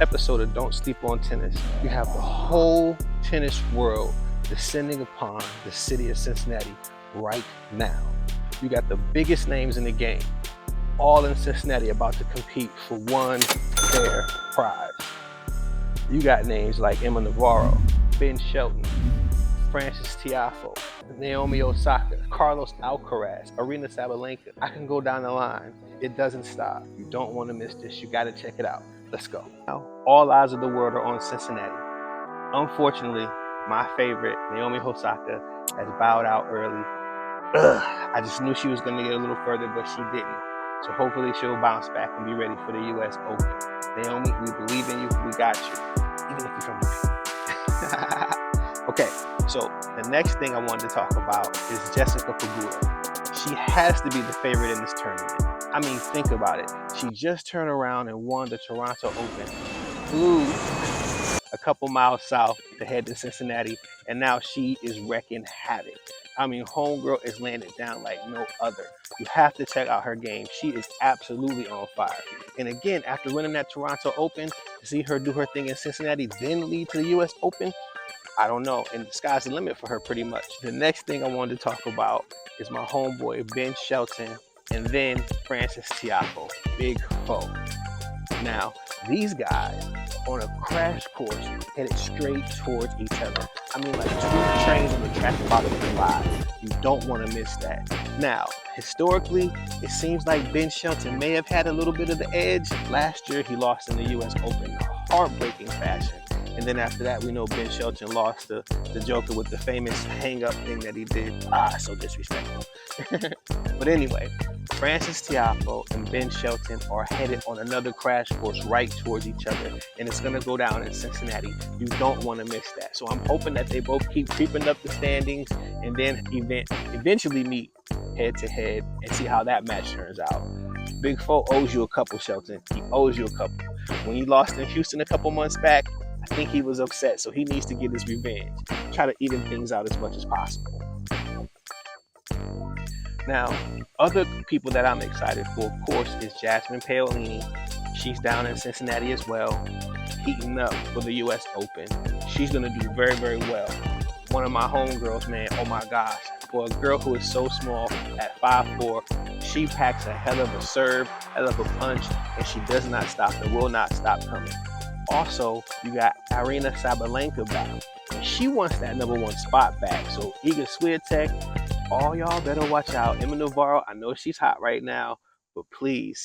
episode of Don't Sleep on Tennis, you have the whole tennis world descending upon the city of Cincinnati right now. You got the biggest names in the game, all in Cincinnati, about to compete for one fair prize. You got names like Emma Navarro, Ben Shelton, Frances Tiafoe, Naomi Osaka, Carlos Alcaraz, Arena Sabalenka. I can go down the line. It doesn't stop. You don't want to miss this. You got to check it out. Let's go. Now, all eyes of the world are on Cincinnati. Unfortunately, my favorite, Naomi Osaka, has bowed out early. I just knew she was going to get a little further, but she didn't. So hopefully she'll bounce back and be ready for the U.S. Open. Naomi, we believe in you. We got you, even if you're from Japan. Okay, so the next thing I wanted to talk about is Jessica Pegula. She has to be the favorite in this tournament. I mean, think about it. She just turned around and won the Toronto Open, flew a couple miles south to head to Cincinnati, and now she is wrecking havoc. I mean, homegirl is laying it down like no other. You have to check out her game. She is absolutely on fire. And again, after winning that Toronto Open, to see her do her thing in Cincinnati, then lead to the U.S. Open, I don't know. And the sky's the limit for her pretty much. The next thing I wanted to talk about is my homeboy, Ben Shelton, and then Frances Tiafoe, big foe. Now, these guys on a crash course headed straight towards each other. I mean, like two trains on the track about to collide. You don't want to miss that. Now, historically, it seems like Ben Shelton may have had a little bit of the edge. Last year, he lost in the U.S. Open in a heartbreaking fashion. And then after that, we know Ben Shelton lost the Joker with the famous hang-up thing that he did. So disrespectful. But anyway, Frances Tiafoe and Ben Shelton are headed on another crash course right towards each other. And it's going to go down in Cincinnati. You don't want to miss that. So I'm hoping that they both keep creeping up the standings and then eventually meet head-to-head and see how that match turns out. Big Foe owes you a couple, Shelton. He owes you a couple. When he lost in Houston a couple months back, I think he was upset, so he needs to get his revenge. Try to even things out as much as possible. Now, other people that I'm excited for, of course, is Jasmine Paolini. She's down in Cincinnati as well, heating up for the U.S. Open. She's going to do very, very well. One of my homegirls, man, oh my gosh. For a girl who is so small at 5'4", she packs a hell of a serve, hell of a punch, and she does not stop and will not stop coming. Also, you got Arena Sabalenka back. She wants that #1 spot back. So Iga Swiatek, all y'all better watch out. Emma Navarro, I know she's hot right now, but please,